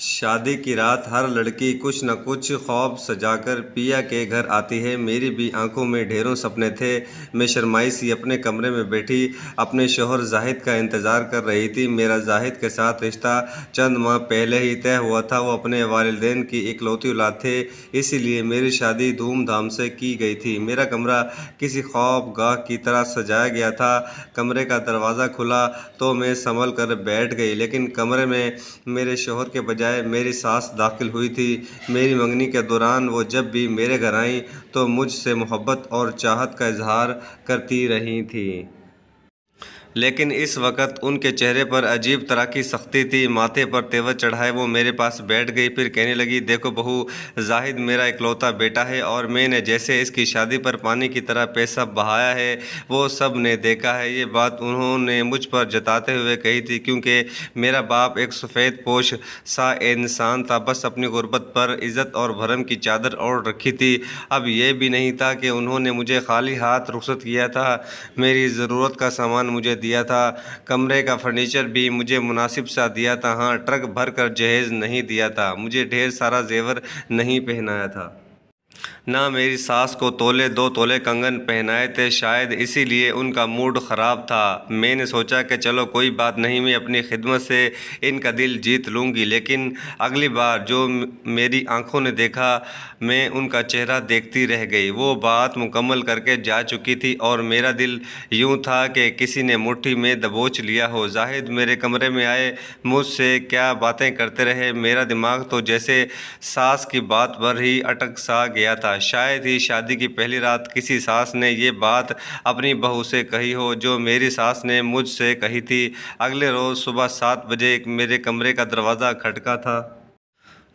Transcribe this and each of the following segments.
شادی کی رات ہر لڑکی کچھ نہ کچھ خواب سجا کر پیا کے گھر آتی ہے۔ میری بھی آنکھوں میں ڈھیروں سپنے تھے۔ میں شرمائی سی اپنے کمرے میں بیٹھی اپنے شوہر زاہد کا انتظار کر رہی تھی۔ میرا زاہد کے ساتھ رشتہ چند ماہ پہلے ہی طے ہوا تھا۔ وہ اپنے والدین کی اکلوتی اولاد تھے، اسی لیے میری شادی دھوم دھام سے کی گئی تھی۔ میرا کمرہ کسی خواب گاہ کی طرح سجایا گیا تھا۔ کمرے کا دروازہ کھلا تو میں سنبھل کر بیٹھ گئی، لیکن کمرے میں میرے شوہر کے بجائے میری ساس داخل ہوئی تھی۔ میری منگنی کے دوران وہ جب بھی میرے گھر آئیں تو مجھ سے محبت اور چاہت کا اظہار کرتی رہی تھیں، لیکن اس وقت ان کے چہرے پر عجیب طرح کی سختی تھی۔ ماتھے پر تیور چڑھائے وہ میرے پاس بیٹھ گئی، پھر کہنے لگی، دیکھو بہو، زاہد میرا اکلوتا بیٹا ہے اور میں نے جیسے اس کی شادی پر پانی کی طرح پیسہ بہایا ہے وہ سب نے دیکھا ہے۔ یہ بات انہوں نے مجھ پر جتاتے ہوئے کہی تھی، کیونکہ میرا باپ ایک سفید پوش سا انسان تھا، بس اپنی غربت پر عزت اور بھرم کی چادر اوڑھ رکھی تھی۔ اب یہ بھی نہیں تھا کہ انہوں نے مجھے خالی ہاتھ رخصت کیا تھا، میری ضرورت کا سامان مجھے دیا تھا، کمرے کا فرنیچر بھی مجھے مناسب سا دیا تھا، ہاں ٹرک بھر کر جہیز نہیں دیا تھا، مجھے ڈھیر سارا زیور نہیں پہنایا تھا، نہ میری ساس کو تولے 2 تولے کنگن پہنائے تھے، شاید اسی لیے ان کا موڈ خراب تھا۔ میں نے سوچا کہ چلو کوئی بات نہیں، میں اپنی خدمت سے ان کا دل جیت لوں گی، لیکن اگلی بار جو میری آنکھوں نے دیکھا میں ان کا چہرہ دیکھتی رہ گئی۔ وہ بات مکمل کر کے جا چکی تھی اور میرا دل یوں تھا کہ کسی نے مٹھی میں دبوچ لیا ہو۔ زاہد میرے کمرے میں آئے، مجھ سے کیا باتیں کرتے رہے، میرا دماغ تو جیسے ساس کی بات پر ہی اٹک سا گیا تھا۔ شاید ہی شادی کی پہلی رات کسی ساس نے یہ بات اپنی بہو سے کہی ہو جو میری ساس نے مجھ سے کہی تھی۔ اگلے روز صبح 7 بجے میرے کمرے کا دروازہ کھٹکا تھا۔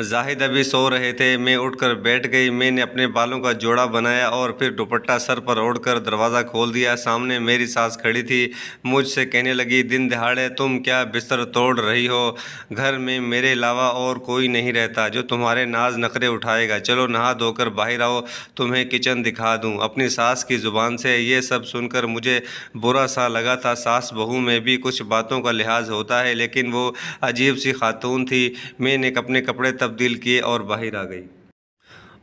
زاہد ابھی سو رہے تھے۔ میں اٹھ کر بیٹھ گئی، میں نے اپنے بالوں کا جوڑا بنایا اور پھر دوپٹہ سر پر اوڑھ کر دروازہ کھول دیا۔ سامنے میری ساس کھڑی تھی، مجھ سے کہنے لگی، دن دہاڑے تم کیا بستر توڑ رہی ہو؟ گھر میں میرے علاوہ اور کوئی نہیں رہتا جو تمہارے ناز نخرے اٹھائے گا، چلو نہا دھو کر باہر آؤ، تمہیں کچن دکھا دوں۔ اپنی ساس کی زبان سے یہ سب سن کر مجھے برا سا لگا تھا۔ ساس بہو میں بھی کچھ باتوں کا لحاظ ہوتا ہے، لیکن وہ عجیب سی خاتون تھی۔ میں نے اپنے کپڑے تبدیل کیے اور باہر آ گئی۔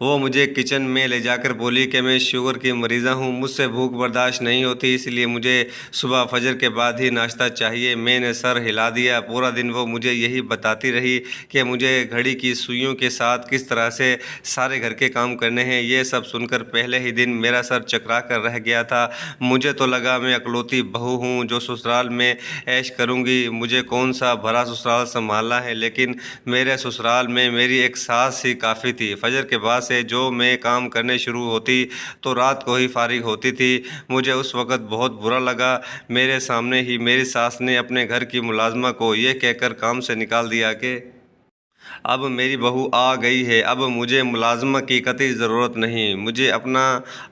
وہ مجھے کچن میں لے جا کر بولی کہ میں شوگر کی مریضہ ہوں، مجھ سے بھوک برداشت نہیں ہوتی، اس لیے مجھے صبح فجر کے بعد ہی ناشتہ چاہیے۔ میں نے سر ہلا دیا۔ پورا دن وہ مجھے یہی بتاتی رہی کہ مجھے گھڑی کی سوئیوں کے ساتھ کس طرح سے سارے گھر کے کام کرنے ہیں۔ یہ سب سن کر پہلے ہی دن میرا سر چکرا کر رہ گیا تھا۔ مجھے تو لگا میں اکلوتی بہو ہوں جو سسرال میں عیش کروں گی، مجھے کون سا بھرا سسرال سنبھالنا ہے، لیکن میرے سسرال میں میری ایک ساس ہی کافی تھی۔ فجر کے بعد سے جو میں کام کرنے شروع ہوتی تو رات کو ہی فارغ ہوتی تھی۔ مجھے اس وقت بہت برا لگا، میرے سامنے ہی میری ساس نے اپنے گھر کی ملازمہ کو یہ کہہ کر کام سے نکال دیا کہ اب میری بہو آ گئی ہے، اب مجھے ملازمہ کی قطعی ضرورت نہیں۔ مجھے اپنا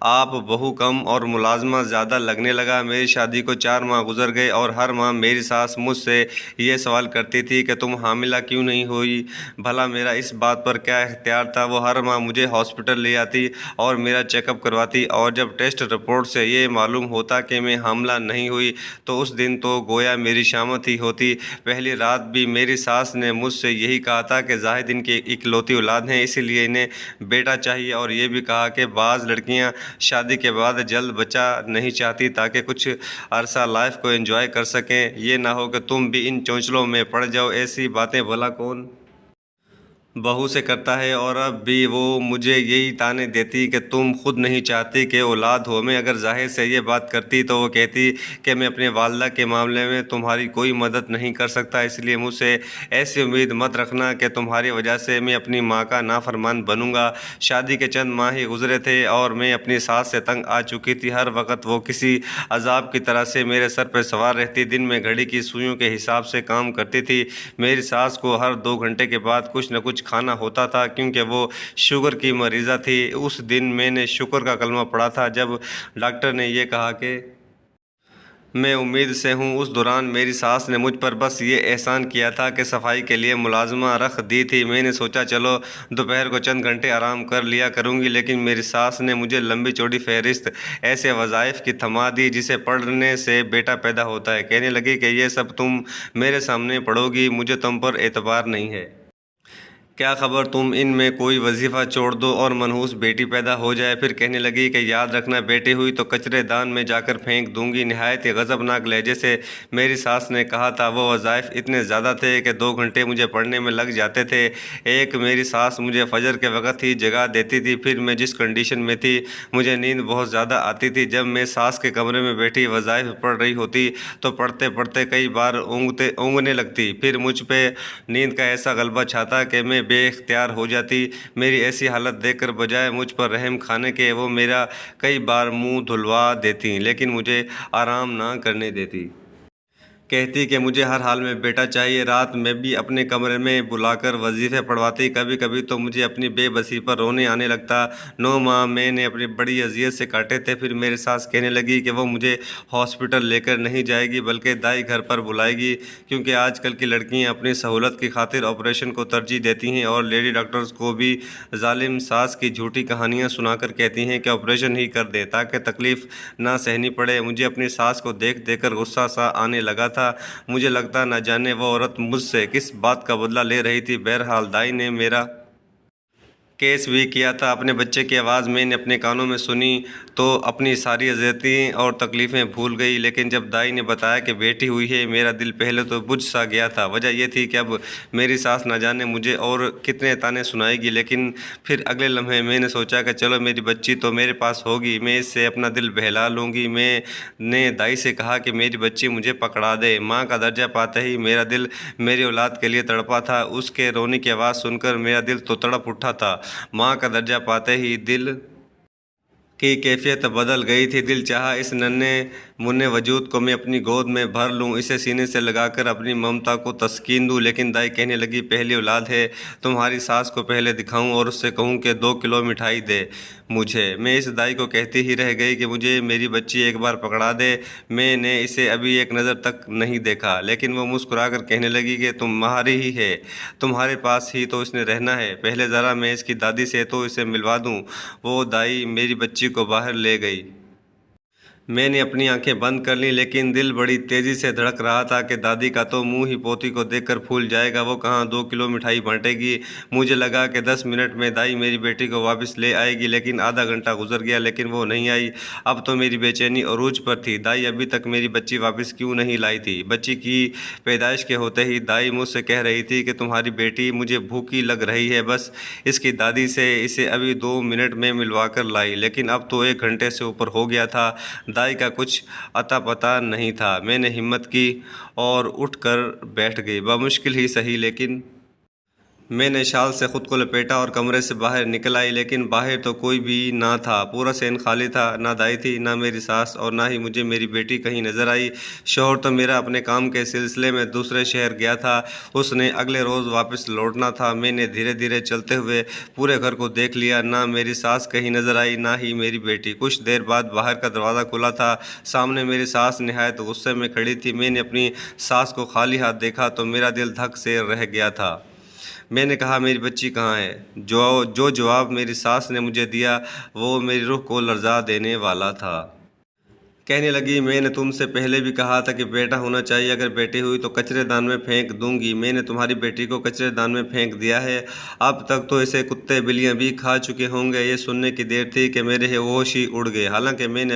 آپ بہو کم اور ملازمہ زیادہ لگنے لگا۔ میری شادی کو 4 ماہ گزر گئے اور ہر ماہ میری ساس مجھ سے یہ سوال کرتی تھی کہ تم حاملہ کیوں نہیں ہوئی؟ بھلا میرا اس بات پر کیا اختیار تھا؟ وہ ہر ماہ مجھے ہاسپٹل لے آتی اور میرا چیک اپ کرواتی، اور جب ٹیسٹ رپورٹ سے یہ معلوم ہوتا کہ میں حاملہ نہیں ہوئی تو اس دن تو گویا میری شامت ہی ہوتی۔ پہلی رات بھی میری ساس نے مجھ سے یہی کہا تھا کہ زاہد ان کی اکلوتی اولاد ہیں، اسی لیے انہیں بیٹا چاہیے، اور یہ بھی کہا کہ بعض لڑکیاں شادی کے بعد جلد بچہ نہیں چاہتی تاکہ کچھ عرصہ لائف کو انجوائے کر سکیں، یہ نہ ہو کہ تم بھی ان چونچلوں میں پڑ جاؤ۔ ایسی باتیں بھلا کون بہو سے کرتا ہے؟ اور اب بھی وہ مجھے یہی طعنے دیتی کہ تم خود نہیں چاہتی کہ اولاد ہو۔ میں اگر زاہد سے یہ بات کرتی تو وہ کہتی کہ میں اپنے والدہ کے معاملے میں تمہاری کوئی مدد نہیں کر سکتا، اس لیے مجھ سے ایسی امید مت رکھنا کہ تمہاری وجہ سے میں اپنی ماں کا نافرمان بنوں گا۔ شادی کے چند ماہ ہی گزرے تھے اور میں اپنی ساس سے تنگ آ چکی تھی۔ ہر وقت وہ کسی عذاب کی طرح سے میرے سر پہ سوار رہتی، دن میں گھڑی کی سوئیوں کے حساب سے کام کرتی تھی۔ میری ساس کو ہر 2 گھنٹے کے بعد کچھ نہ کچھ کھانا ہوتا تھا، کیونکہ وہ شوگر کی مریضہ تھی۔ اس دن میں نے شکر کا کلمہ پڑھا تھا جب ڈاکٹر نے یہ کہا کہ میں امید سے ہوں۔ اس دوران میری ساس نے مجھ پر بس یہ احسان کیا تھا کہ صفائی کے لیے ملازمہ رکھ دی تھی۔ میں نے سوچا چلو دوپہر کو چند گھنٹے آرام کر لیا کروں گی، لیکن میری ساس نے مجھے لمبی چوڑی فہرست ایسے وظائف کی تھما دی جسے پڑھنے سے بیٹا پیدا ہوتا ہے۔ کہنے لگی کہ یہ سب تم میرے سامنے پڑھو گی، مجھے تم پر اعتبار نہیں ہے۔ کیا خبر تم ان میں کوئی وظیفہ چھوڑ دو اور منحوس بیٹی پیدا ہو جائے۔ پھر کہنے لگی کہ یاد رکھنا بیٹی ہوئی تو کچرے دان میں جا کر پھینک دوں گی۔ نہایت ہی غضبناک لہجے سے میری ساس نے کہا تھا۔ وہ وظائف اتنے زیادہ تھے کہ 2 گھنٹے مجھے پڑھنے میں لگ جاتے تھے۔ ایک میری ساس مجھے فجر کے وقت ہی جگا دیتی تھی، پھر میں جس کنڈیشن میں تھی مجھے نیند بہت زیادہ آتی تھی۔ جب میں ساس کے کمرے میں بیٹھی وظائف پڑھ رہی ہوتی تو پڑھتے پڑھتے کئی بار اونگنے لگتی، پھر مجھ پہ نیند کا ایسا غلبہ چھاتا کہ میں بے اختیار ہو جاتی۔ میری ایسی حالت دیکھ کر بجائے مجھ پر رحم کھانے کے وہ میرا کئی بار منہ دھلوا دیتی، لیکن مجھے آرام نہ کرنے دیتی۔ کہتی کہ مجھے ہر حال میں بیٹا چاہیے۔ رات میں بھی اپنے کمرے میں بلا کر وظیفے پڑھواتی۔ کبھی کبھی تو مجھے اپنی بے بسی پر رونے آنے لگتا۔ 9 ماہ میں نے اپنی بڑی اذیت سے کاٹے تھے۔ پھر میری ساس کہنے لگی کہ وہ مجھے ہاسپٹل لے کر نہیں جائے گی بلکہ دائی گھر پر بلائے گی، کیونکہ آج کل کی لڑکیاں اپنی سہولت کی خاطر آپریشن کو ترجیح دیتی ہیں، اور لیڈی ڈاکٹرز کو بھی ظالم ساس کی جھوٹی کہانیاں سنا کر کہتی ہیں کہ آپریشن ہی کر دیں تاکہ تکلیف نہ سہنی پڑے۔ مجھے اپنی ساس کو دیکھ دیکھ کر غصہ سا آنے لگا تھا۔ مجھے لگتا نہ جانے وہ عورت مجھ سے کس بات کا بدلہ لے رہی تھی۔ بہرحال دائی نے میرا کیس بھی کیا تھا۔ اپنے بچے کی آواز میں نے اپنے کانوں میں سنی تو اپنی ساری اذیتیں اور تکلیفیں بھول گئی، لیکن جب دائی نے بتایا کہ بیٹی ہوئی ہے میرا دل پہلے تو بجھ سا گیا تھا۔ وجہ یہ تھی کہ اب میری ساس نہ جانے مجھے اور کتنے تانے سنائے گی، لیکن پھر اگلے لمحے میں نے سوچا کہ چلو میری بچی تو میرے پاس ہوگی، میں اس سے اپنا دل بہلا لوں گی۔ میں نے دائی سے کہا کہ میری بچی مجھے پکڑا دے۔ ماں کا درجہ پاتے ہی میرا دل میری اولاد کے لیے تڑپا تھا۔ اس کے رونے کی آواز سن کر میرا دل تو تڑپ اٹھا تھا۔ ماں کا درجہ پاتے ہی دل کی کیفیت بدل گئی تھی۔ دل چاہا اس ننھے منھے وجود کو میں اپنی گود میں بھر لوں، اسے سینے سے لگا کر اپنی ممتا کو تسکین دوں، لیکن دائی کہنے لگی پہلی اولاد ہے، تمہاری ساس کو پہلے دکھاؤں اور اس سے کہوں کہ 2 کلو مٹھائی دے مجھے۔ میں اس دائی کو کہتی ہی رہ گئی کہ مجھے میری بچی ایک بار پکڑا دے۔ میں نے اسے ابھی ایک نظر تک نہیں دیکھا، لیکن وہ مسکرا کر کہنے لگی کہ تمہاری ہی ہے، تمہارے پاس ہی تو اس نے رہنا ہے، پہلے ذرا میں اس کی دادی سے تو اسے ملوا دوں۔ وہ دائی میری بچی کو باہر لے گئی۔ میں نے اپنی آنکھیں بند کر لیں، لیکن دل بڑی تیزی سے دھڑک رہا تھا کہ دادی کا تو منہ ہی پوتی کو دیکھ کر پھول جائے گا، وہ کہاں 2 کلو مٹھائی بانٹے گی۔ مجھے لگا کہ 10 منٹ میں دائی میری بیٹی کو واپس لے آئے گی، لیکن آدھا گھنٹہ گزر گیا لیکن وہ نہیں آئی۔ اب تو میری بے چینی عروج پر تھی۔ دائی ابھی تک میری بچی واپس کیوں نہیں لائی تھی؟ بچی کی پیدائش کے ہوتے ہی دائی مجھ سے کہہ رہی تھی کہ تمہاری بیٹی مجھے بھوکی لگ رہی ہے، بس اس کی دادی سے اسے ابھی 2 منٹ میں ملوا کر لائی، لیکن اب تو 1 گھنٹے سے اوپر ہو گیا تھا۔ دائی کا کچھ اتا پتا نہیں تھا۔ میں نے ہمت کی اور اٹھ کر بیٹھ گئی، بمشکل ہی سہی، لیکن میں نے شال سے خود کو لپیٹا اور کمرے سے باہر نکل آئی، لیکن باہر تو کوئی بھی نہ تھا، پورا صحن خالی تھا، نہ دائی تھی، نہ میری ساس، اور نہ ہی مجھے میری بیٹی کہیں نظر آئی۔ شوہر تو میرا اپنے کام کے سلسلے میں دوسرے شہر گیا تھا، اس نے اگلے روز واپس لوٹنا تھا۔ میں نے دھیرے دھیرے چلتے ہوئے پورے گھر کو دیکھ لیا، نہ میری ساس کہیں نظر آئی نہ ہی میری بیٹی۔ کچھ دیر بعد باہر کا دروازہ کھلا تھا، سامنے میری ساس نہایت غصے میں کھڑی تھی۔ میں نے اپنی ساس کو خالی ہاتھ دیکھا تو میرا دل دھک سے رہ گیا تھا۔ میں نے کہا میری بچی کہاں ہے؟ جو جواب میری ساس نے مجھے دیا وہ میری روح کو لرزا دینے والا تھا۔ کہنے لگی میں نے تم سے پہلے بھی کہا تھا کہ بیٹا ہونا چاہیے، اگر بیٹی ہوئی تو کچرے دان میں پھینک دوں گی۔ میں نے تمہاری بیٹی کو کچرے دان میں پھینک دیا ہے، اب تک تو اسے کتے بلیاں بھی کھا چکے ہوں گے۔ یہ سننے کی دیر تھی کہ میرے ہوش ہی اڑ گئے، حالانکہ میں نے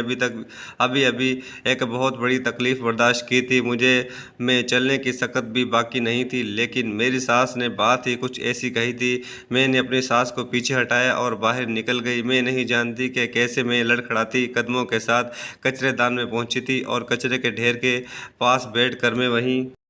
ابھی ایک بہت بڑی تکلیف برداشت کی تھی، مجھے میں چلنے کی سکت بھی باقی نہیں تھی، لیکن میری ساس نے بات ہی کچھ ایسی کہی تھی۔ میں نے اپنی ساس کو پیچھے ہٹایا اور باہر نکل گئی۔ میں نہیں جانتی کہ کیسے میں لڑکھڑاتی قدموں کے ساتھ کچرے دان میں پہنچی تھی اور کچرے کے ڈھیر کے پاس بیٹھ کر میں وہیں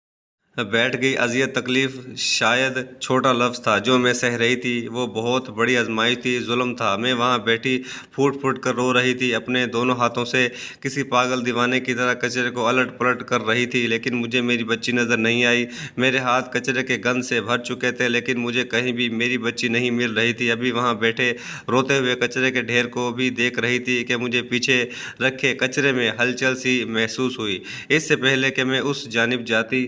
بیٹھ گئی۔ اذیت، تکلیف شاید چھوٹا لفظ تھا جو میں سہ رہی تھی، وہ بہت بڑی آزمائش تھی، ظلم تھا۔ میں وہاں بیٹھی پھوٹ پھوٹ کر رو رہی تھی، اپنے دونوں ہاتھوں سے کسی پاگل دیوانے کی طرح کچرے کو الٹ پلٹ کر رہی تھی، لیکن مجھے میری بچی نظر نہیں آئی۔ میرے ہاتھ کچرے کے گند سے بھر چکے تھے، لیکن مجھے کہیں بھی میری بچی نہیں مل رہی تھی۔ ابھی وہاں بیٹھے روتے ہوئے کچرے کے ڈھیر کو بھی دیکھ رہی تھی کہ مجھے پیچھے رکھے کچرے میں ہلچل سی محسوس ہوئی۔ اس سے پہلے کہ میں اس جانب جاتی